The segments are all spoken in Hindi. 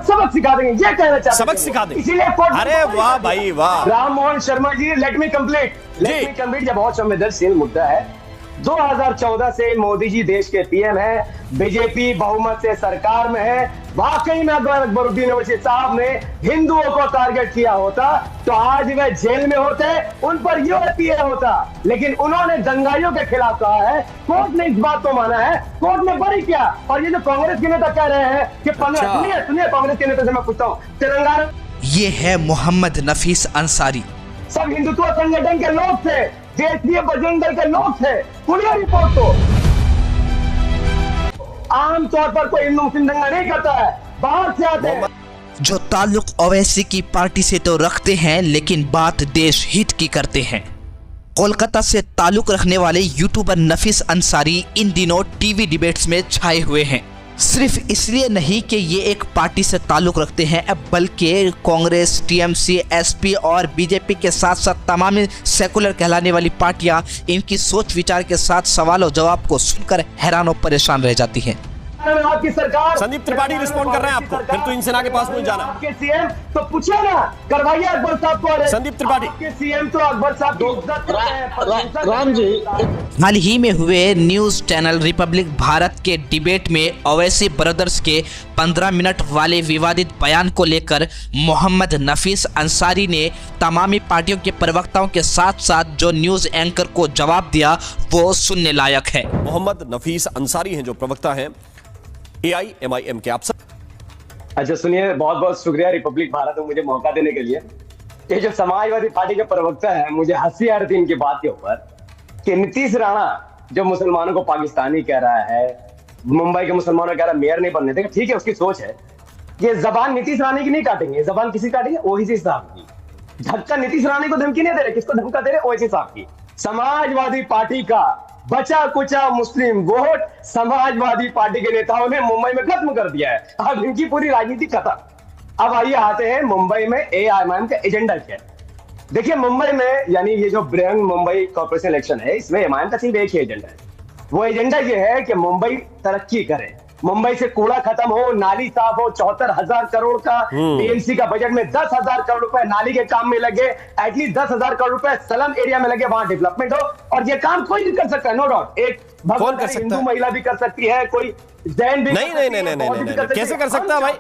सबक सिखा देंगे, ये कहना चाहते हैं। सबक सिखा देंगे, इसीलिए अरे वाह भाई वाह। Ram Mohan Sharma ji, let me complete, जब बहुत संवेदनशील मुद्दा है। 2014 से मोदी जी देश के पीएम है, बीजेपी बहुमत से सरकार में है। वाकई में अगर अकबरुद्दीन ओवैसी साहब ने हिंदुओं को टारगेट किया होता तो आज वे जेल में होते, उन पर यूएपीए होता। लेकिन उन्होंने दंगाइयों के खिलाफ कहा है, कोर्ट ने इस बात को माना है, कोर्ट ने बरी किया। और ये जो कांग्रेस के नेता कह रहे हैं कि सुनिए कांग्रेस के नेता से मैं पूछता हूँ, तेलंगाना, ये है मोहम्मद नफीस अंसारी। सब हिंदुत्व संगठन के लोग थे, देशीय बजरंग दल के लोग थे। पुलिस रिपोर्ट को आमतौर पर कोई हिंदू मुस्लिम दंगा नहीं करता है, बाहर से आते हैं। जो ताल्लुक ओवैसी की पार्टी से तो रखते हैं, लेकिन बात देश हित की करते हैं। कोलकाता से ताल्लुक रखने वाले यूट्यूबर नफीस अंसारी इन दिनों टीवी डिबेट्स में छाए हुए हैं। सिर्फ इसलिए नहीं कि ये एक पार्टी से ताल्लुक रखते हैं, बल्कि कांग्रेस, टीएमसी, एसपी और बीजेपी के साथ साथ तमाम सेकुलर कहलाने वाली पार्टियां इनकी सोच विचार के साथ सवाल और जवाब को सुनकर हैरान और परेशान रह जाती हैं। आपकी सरकार, संदीप त्रिपाठी रिस्पॉन्ड कर रहे हैं आपको, फिर तो इंसेना के पास मुझे जाना। आपके सीएम तो पूछिए ना, करवाइए अकबर साहब को। संदीप त्रिपाठी, आपके सीएम तो अकबर साहब की इज्जत करते हैं। राम जी, हाल ही में हुए न्यूज चैनल रिपब्लिक भारत के डिबेट में ओवैसी ब्रदर्स के 15 मिनट वाले विवादित बयान को लेकर मोहम्मद नफीस अंसारी ने तमामी पार्टियों के प्रवक्ताओं के साथ साथ जो न्यूज एंकर को जवाब दिया वो सुनने लायक है। मोहम्मद नफीस अंसारी हैं जो प्रवक्ता हैं AIMIM के। आप सब अच्छा सुनिए, बहुत बहुत शुक्रिया रिपब्लिक भारत को मुझे मौका देने के लिए। ये जो समाजवादी पार्टी के प्रवक्ता है, मुझे हंसी आ रही थी इनकी बात के ऊपर कि नीतीश राणा जो मुसलमानों को पाकिस्तानी कह रहा है, मुंबई के मुसलमानों कह रहा है मेयर नहीं बनने देगा। ठीक है, उसकी सोच है। ये जबान नीतीश राणे की नहीं काटेंगे, जबान किसी काटेंगे, ओवैसी साहब की। झटका नीतीश राणे को धमकी नहीं दे रहे, किसको धमका दे रहे? ओवैसी साहब की। समाजवादी पार्टी का बचा कुचा मुस्लिम वोट समाजवादी पार्टी के नेताओं ने मुंबई में खत्म कर दिया है। अब इनकी पूरी राजनीति खत्म। अब आइए आते हैं मुंबई में AIMIM का एजेंडा क्या है। देखिए मुंबई में, यानी ये जो बृहन मुंबई कॉर्पोरेशन इलेक्शन है, इसमें AIMIM का सिर्फ एक ही एजेंडा है। वो एजेंडा ये है कि मुंबई तरक्की करे, मुंबई से कूड़ा खत्म हो, नाली साफ हो। 74,000 करोड़ का टीएमसी का बजट में 10,000 करोड़ रुपए नाली के काम में लगे, एटलीस्ट 10,000 करोड़ रुपए स्लम एरिया में लगे, वहां डेवलपमेंट हो। और ये काम कोई भी कर सकता है, नो डाउट। एक हिंदू महिला भी कर सकती है, कोई जैन भी। नहीं, कैसे कर सकता है भाई?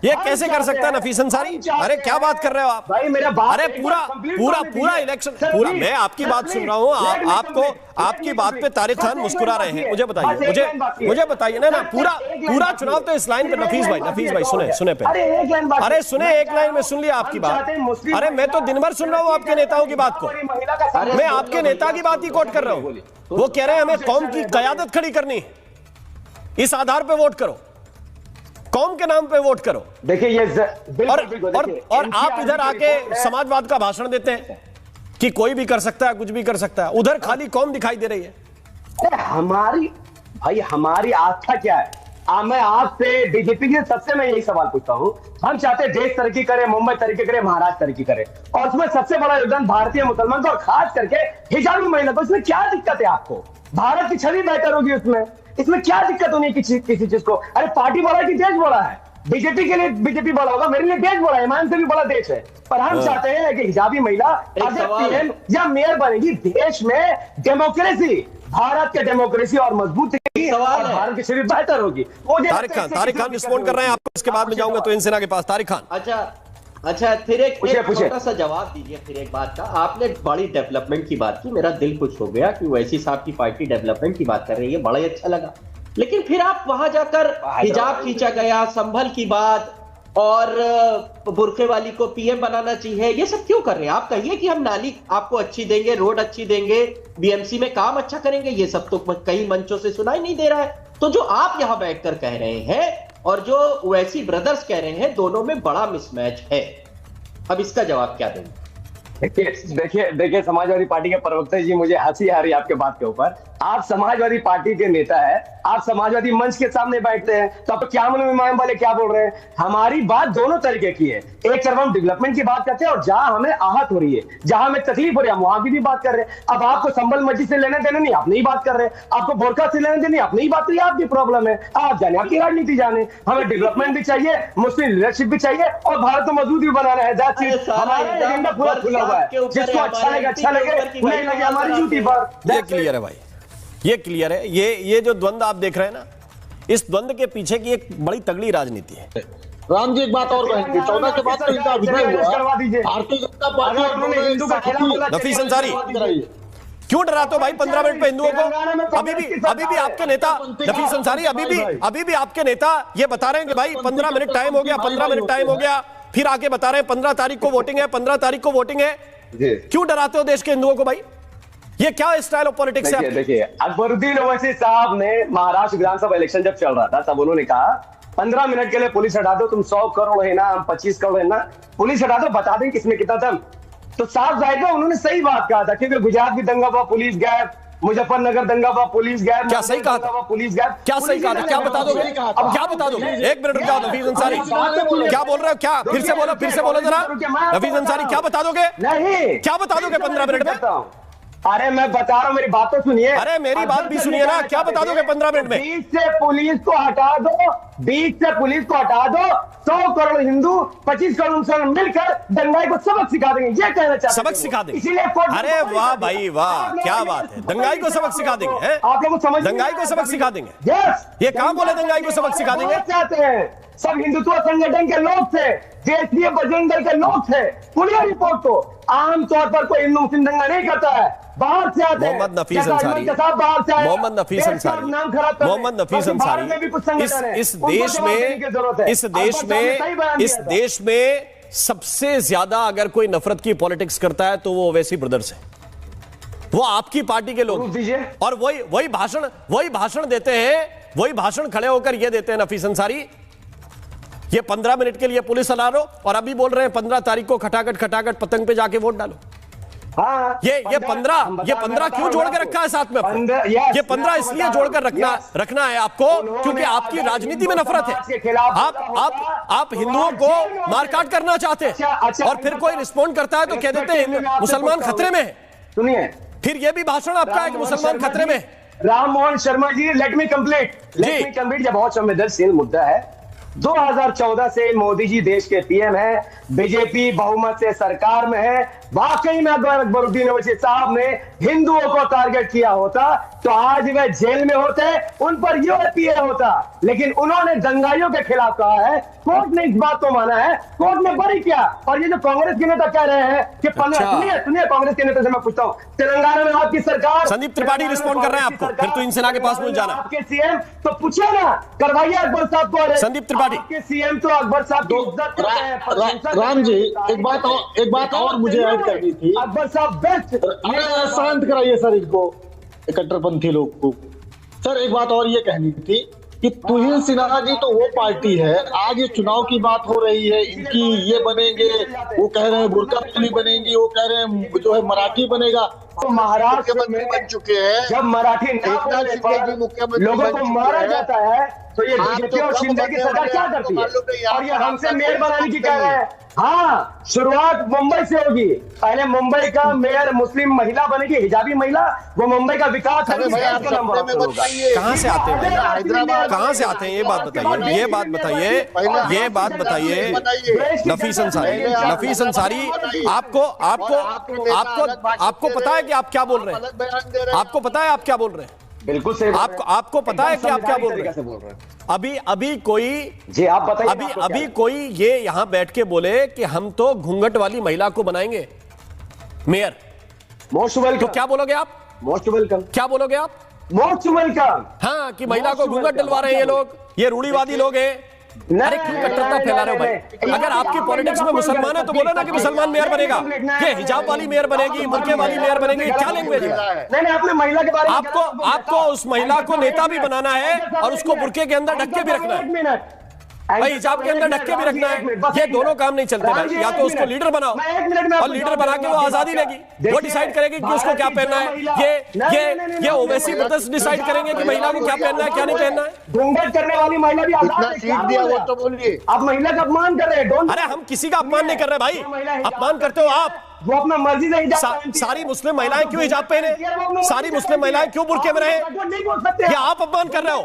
ये कैसे कर सकता है नफीस अंसारी? अरे क्या बात कर रहे हो आप भाई? मेरा बात, अरे पूरा इलेक्शन, पूरा मैं आपकी बात सुन रहा हूँ। आपको आपकी बात पे तारिक खान मुस्कुरा रहे हैं। मुझे बताइए ना, पूरा चुनाव तो इस लाइन पे। नफीस भाई सुने पहले। अरे सुने, एक लाइन में सुन लिया आपकी बात। अरे मैं तो दिन भर सुन रहा हूँ आपके नेताओं की बात को। मैं आपके नेता की बात ही कोट कर रहा हूँ। वो कह रहे हैं हमें कौम की कयादत खड़ी करनी है, इस आधार पे वोट करो, कौम के नाम पे वोट करो। देखिए ये और आप इधर आके समाजवाद का भाषण देते हैं कि कोई भी कर सकता है, कुछ भी कर सकता है। उधर खाली कौम दिखाई दे रही है। हमारी आस्था क्या है? मैं आपसे, बीजेपी के सबसे मैं यही सवाल पूछता हूं। हम चाहते हैं देश तरक्की करे, मुंबई तरक्की करे, महाराष्ट्र तरक्की करे, और उसमें सबसे बड़ा योगदान भारतीय मुसलमान का, और खास करके हिजाबी महिला को। इसमें क्या दिक्कत है आपको? भारत की छवि बेहतर होगी इसमें क्या दिक्कत होनी है किसी चीज को? अरे पार्टी बड़ा है कि देश बड़ा है? बीजेपी के लिए बीजेपी बड़ा होगा, मेरे लिए देश बड़ा है, AIMIM से भी बड़ा देश है। पर हम चाहते हैं कि हिजाबी महिला अगर पीएम या मेयर बनेगी, देश में डेमोक्रेसी, भारत के डेमोक्रेसी और मजबूत और भारत की छवि बेहतर होगी। तारिक खान रिस्पॉन्ड कर रहे हैं आपको, इसके बाद में जाऊंगा तो इंसेना के पास। तारिक खान, अच्छा फिर एक छोटा सा जवाब दीजिए फिर एक बात का। आपने बड़ी डेवलपमेंट की बात की, मेरा दिल खुश हो गया कि ओवैसी साहब की पार्टी डेवलपमेंट की बात कर रही है, बड़ा ही अच्छा लगा। लेकिन फिर आप वहां जाकर हिजाब खींचा गया, संभल की बात, और बुरखे वाली को पीएम बनाना चाहिए, ये सब क्यों कर रहे हैं? आप कहिए कि हम नाली आपको अच्छी देंगे, रोड अच्छी देंगे, बीएमसी में काम अच्छा करेंगे। ये सब तो कई मंचों से सुनाई नहीं दे रहा है। तो जो आप यहां बैठकर कह रहे हैं और जो ओवैसी ब्रदर्स कह रहे हैं, दोनों में बड़ा मिसमैच है। अब इसका जवाब क्या देंगे? देखिए समाजवादी पार्टी के प्रवक्ता जी, मुझे हंसी आ रही है आपके बात के ऊपर। आप समाजवादी पार्टी के नेता है, आप समाजवादी मंच के सामने बैठते हैं, तो आप क्या मालूम इमाम वाले क्या बोल रहे हैं? हमारी बात दोनों तरीके की है। एक तरफ हम डेवलपमेंट की बात करते हैं और जहां हमें आहत हो रही है, जहां हमें तकलीफ हो रही है, हम वहां की भी बात कर रहे हैं। अब आपको संबल मस्जिद से लेने देने नहीं, आप नहीं बात कर रहे, आपको बोरखा से लेने देने, आप नहीं बात करिए, आपकी प्रॉब्लम है, आप जाने, आपकी राजनीति जाने। हमें डेवलपमेंट भी चाहिए, मुस्लिम लीडरशिप भी चाहिए और भारत को मजबूत भी बनाना है। हमारा एजेंडा पूरा खुला हुआ है, जिसको अच्छा लगे अच्छा लगे, नहीं लगे हमारी ड्यूटी पर। ये क्लियर है भाई, ये क्लियर है। ये जो द्वंद्व आप देख रहे हैं ना, इस द्वंद्व के पीछे की एक बड़ी तगड़ी राजनीति है। राम जी एक बात और कहेंगे, 14 के बाद तो इनका अभिनय हुआ, भारतीय जनता पार्टी नफीस अंसारी क्यों डराते हो भाई 15 मिनट पे हिंदुओं को? अभी भी आपके नेता नफीस अंसारी अभी भी आपके नेता ये बता रहे हैं कि भाई 15 मिनट टाइम हो गया, 15 मिनट टाइम हो गया, फिर आके बता रहे हैं 15 तारीख को वोटिंग है, 15 तारीख को वोटिंग है। क्यों डराते हो देश के हिंदुओं को भाई? ये क्या स्टाइल ऑफ पॉलिटिक्स है? देखिए अकबरुद्दीन ओवैसी साहब ने महाराष्ट्र विधानसभा इलेक्शन जब चल रहा था, तब उन्होंने कहा 15 मिनट के लिए पुलिस हटा दो, तुम 100 करोड़ है ना, हम 25 करोड़ है ना, पुलिस हटा दो, बता दें किसमें कितना दम। तो साफ जाहिर है उन्होंने सही बात कहा था, क्योंकि गुजरात भी दंगा हुआ, पुलिस गायब, मुजफ्फरनगर दंगा हुआ, पुलिस गायब। क्या सही कहा था? पुलिस गायब। क्या सही कहा था? क्या बता दोगे? अब क्या बता दोगे? एक मिनट रुक जाओ नफीस अंसारी, क्या बोल रहे हो? क्या फिर से बोलो जरा नफीस अंसारी, क्या बता दोगे? नहीं, क्या बता दोगे 15 मिनट में? अरे मैं बता रहा हूँ, मेरी बात तो सुनिए। अरे मेरी बात भी सुनिए ना, क्या बता दोगे 15 मिनट में? बीच से पुलिस को हटा दो, बीच से पुलिस को हटा दो, 100 करोड़ हिंदू 25 करोड़ मुसलमान मिलकर दंगाई को सबक सिखा देंगे, ये कहना चाहते हैं। सबक सिखा देंगे? इसीलिए अरे वाह भाई वाह, क्या बात है, दंगाई को सबक सिखा देंगे? आप लोग समझ, दंगाई को सबक सिखा देंगे? यस, ये कहां बोले दंगाई को सबक सिखा देंगे? चाहते हैं सब हिंदुत्व संगठन के लोग थे, देशीय बजरंग दल के लोग थे। पुलिस रिपोर्ट को आमतौर पर कोई हिंदू मुस्लिम दंगा नहीं करता है, बाहर से आते हैं। मोहम्मद नफीस अंसारी, मोहम्मद नफीस अंसारी, मोहम्मद नफीस अंसारी, इस देश में सबसे ज्यादा अगर कोई नफरत की पॉलिटिक्स करता है तो वो ओवैसी ब्रदर्स है, वो आपकी पार्टी के लोग, और वही भाषण देते हैं, वही भाषण खड़े होकर ये देते हैं नफीस अंसारी, ये 15 मिनट के लिए पुलिस हटा लो, और अभी बोल रहे हैं 15 तारीख को खटाखट पतंग पे जाके वोट डालो। हाँ, ये 15 क्यों जोड़ के रखा है साथ में? ये 15 इसलिए जोड़कर रखना है आपको क्योंकि आपकी राजनीति में नफरत है। आप हिंदुओं को मारकाट करना चाहते हैं, और फिर कोई रिस्पॉन्ड करता है तो कह देते हैं मुसलमान खतरे में है। सुनिए, फिर ये भी भाषण आपका है कि मुसलमान खतरे में। Ram Mohan Sharma ji, let me complete, ये बहुत संवेदनशील मुद्दा है। 2014 से मोदी जी देश के पीएम है, बीजेपी बहुमत से सरकार में है। वाकई में अगर अकबरुद्दीन ओवैसी साहब ने हिंदुओं को टारगेट किया होता तो आज वे जेल में होते, उन पर यूएपीए होता, लेकिन उन्होंने दंगाइयों के खिलाफ कहा है, कोर्ट ने इस बात को माना है, कोर्ट ने बरी किया। और ये जो कांग्रेस के नेता कह रहे हैं कि सुनिए कांग्रेस के नेता से मैं पूछता हूँ, तेलंगाना में आपकी सरकार, संदीप त्रिपाठी रिस्पॉन्ड कर रहे हैं आपको, फिर तो इन सेना के पास मुझे जाना, आपके सीएम तो पूछे ना, करवाइए अकबर साहब को। संदीप त्रिपाठी के सीएम तो अकबर साहब की इज्जत करते हैं। राम जी एक बात और मुझे ऐड करनी थी। अकबर साहब बेस्ट, शांत कराइए सर इनको, कट्टरपंथी लोग को। सर एक बात और ये कहनी थी कि तुहिन सिन्हा जी तो वो पार्टी है, आज ये चुनाव की बात हो रही है, इनकी ये बनेंगे, वो कह रहे हैं बुर्का पुली बनेंगी, वो कह रहे हैं जो है मराठी बनेगा। तो महाराष्ट्र में बन चुके हैं, जब मराठी लोगों को मारा जाता है तो ये बीजेपी और शिंदे की सरकार क्या करती है, और ये हमसे मेयर बनाने की कह रहे हैं। हाँ, शुरुआत मुंबई से होगी, पहले मुंबई का मेयर मुस्लिम महिला बनेगी, हिजाबी महिला, वो मुंबई का विकास है। कहाँ से आते हैं, हैदराबाद कहाँ से आते हैं, ये बात बताइए नफीस अंसारी, आपको पता है कि आप क्या बोल रहे हैं? आपको पता है आप क्या बोल रहे हैं? बिल्कुल सही, आपको पता है कि आप क्या बोल रहे हैं? अभी कोई जी आप बताइए, अभी कोई ये यहां बैठ के बोले कि हम तो घूंघट वाली महिला को बनाएंगे मेयर, मोस्ट वेलकम, तो क्या बोलोगे आप? मोस्ट वेलकम, क्या बोलोगे आप? Most welcome. हाँ, कि महिला को घूंघट डलवा रहे हैं ये लोग, ये रूढ़ीवादी लोग हैं। अरे क्यों कट्टरता फैला रहे हो भाई? अगर आपकी पॉलिटिक्स में मुसलमान है तो बोलो ना कि मुसलमान मेयर बनेगा, ये हिजाब वाली मेयर बनेगी, बुर्के वाली मेयर बनेगी, क्या लैंग्वेज है? नहीं, आपने महिला के बारे में, आपको उस महिला को नेता भी बनाना है और उसको बुर्के के अंदर ढक के भी रखना है। भाई हिजाब के अंदर ढक के भी रखना है, ये दोनों काम नहीं चलते भाई। या तो उसको लीडर बनाओ और लीडर बना के वो आजादी लेगी, वो डिसाइड करेगी कि उसको क्या पहनना है। ये ओवैसी ब्रदर्स डिसाइड करेंगे कि महिला को क्या पहनना है क्या नहीं पहनना है। घूंघट करने वाली महिला भी आजाद है, वो तो बोलिए। आप महिला का अपमान कर रहे हैं। अरे हम किसी का अपमान नहीं कर रहे भाई, अपमान करते हो आप। वो अपना मर्जी से हिजाब सारी मुस्लिम महिलाएं क्यों हिजाब पहने, सारी मुस्लिम महिलाएं क्यों बुर्के में रहे, ये आप अपमान कर रहे हो।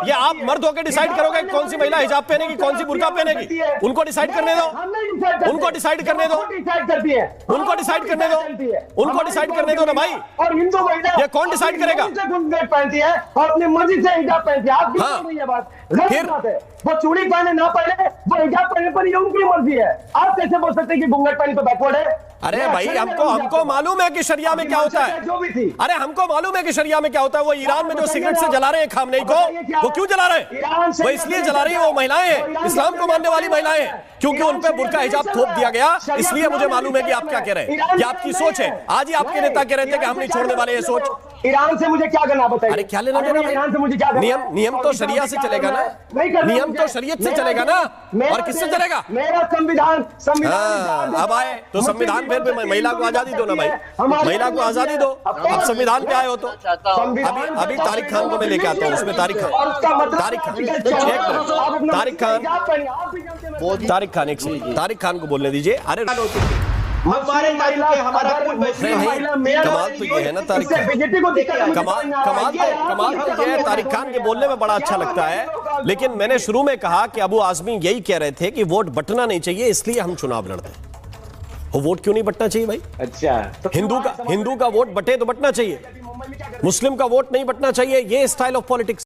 ये आप मर्द होकर डिसाइड करोगे कौन सी महिला हिजाब पहनेगी कौन सी बुर्का पहनेगी। उनको डिसाइड करने दो, उनको डिसाइड करने दो, उनको डिसाइड करने दो, उनको डिसाइड करने दो ना भाई। और हिंदू महिला ये कौन डिसाइड करेगा? पहनती है और अपनी मर्जी से हिजाब पहनती है। आप फिर वो चूड़ी पहने ना पहने, वो हिजाब पहने पर ये उनकी मर्जी है। आप कैसे बोल सकते हैं कि घूंघट पहने तो बैकवर्ड है? अरे भाई हमको मालूम है कि शरिया में क्या होता है। जो भी थी, अरे हमको मालूम है कि शरिया में क्या होता है। वो ईरान में जो सिगरेट से जला रहे हैं खामनेई को, वो क्यों जला रहे हैं? वो इसलिए जला रही है, वो महिलाएं हैं, इस्लाम को मानने वाली महिलाएं हैं, क्योंकि उन पे बुर्का हिजाब थोप दिया गया। इसलिए मुझे मालूम है कि आप क्या कह रहे हैं, ये आपकी सोच है। आज ही आपके नेता कह रहे थे कि हम नहीं छोड़ने वाले ये सोच। ईरान से मुझे क्या करना बताइए? अरे क्या लेना देना? ईरान से मुझे क्या करना? नियम तो शरिया से चलेगा ना, नियम तो शरीयत से चलेगा ना, और किससे चलेगा? मेरा संविधान अब आए तो संविधान फिर महिला को आजादी दो ना भाई, महिला को आजादी दो। अब संविधान पे आए हो तो अभी तारिक खान को मैं लेके आता हूँ, उसमें तारिक खान एक सेकंड, तारिक खान को बोलने दीजिए। अरे हमारे हमारा कमाल तो ये है ना तारिक खान, कमाल तो ये है तारिक खान के बोलने में बड़ा अच्छा लगता है। लेकिन मैंने शुरू में कहा कि अबू आजमी यही कह रहे थे कि वोट बंटना नहीं चाहिए, इसलिए हम चुनाव लड़ते हैं। वो वोट क्यों नहीं बंटना चाहिए भाई? अच्छा, तो हिंदू का वोट बटे तो बंटना चाहिए, मुस्लिम का वोट नहीं बंटना चाहिए। ये स्टाइल ऑफ पॉलिटिक्स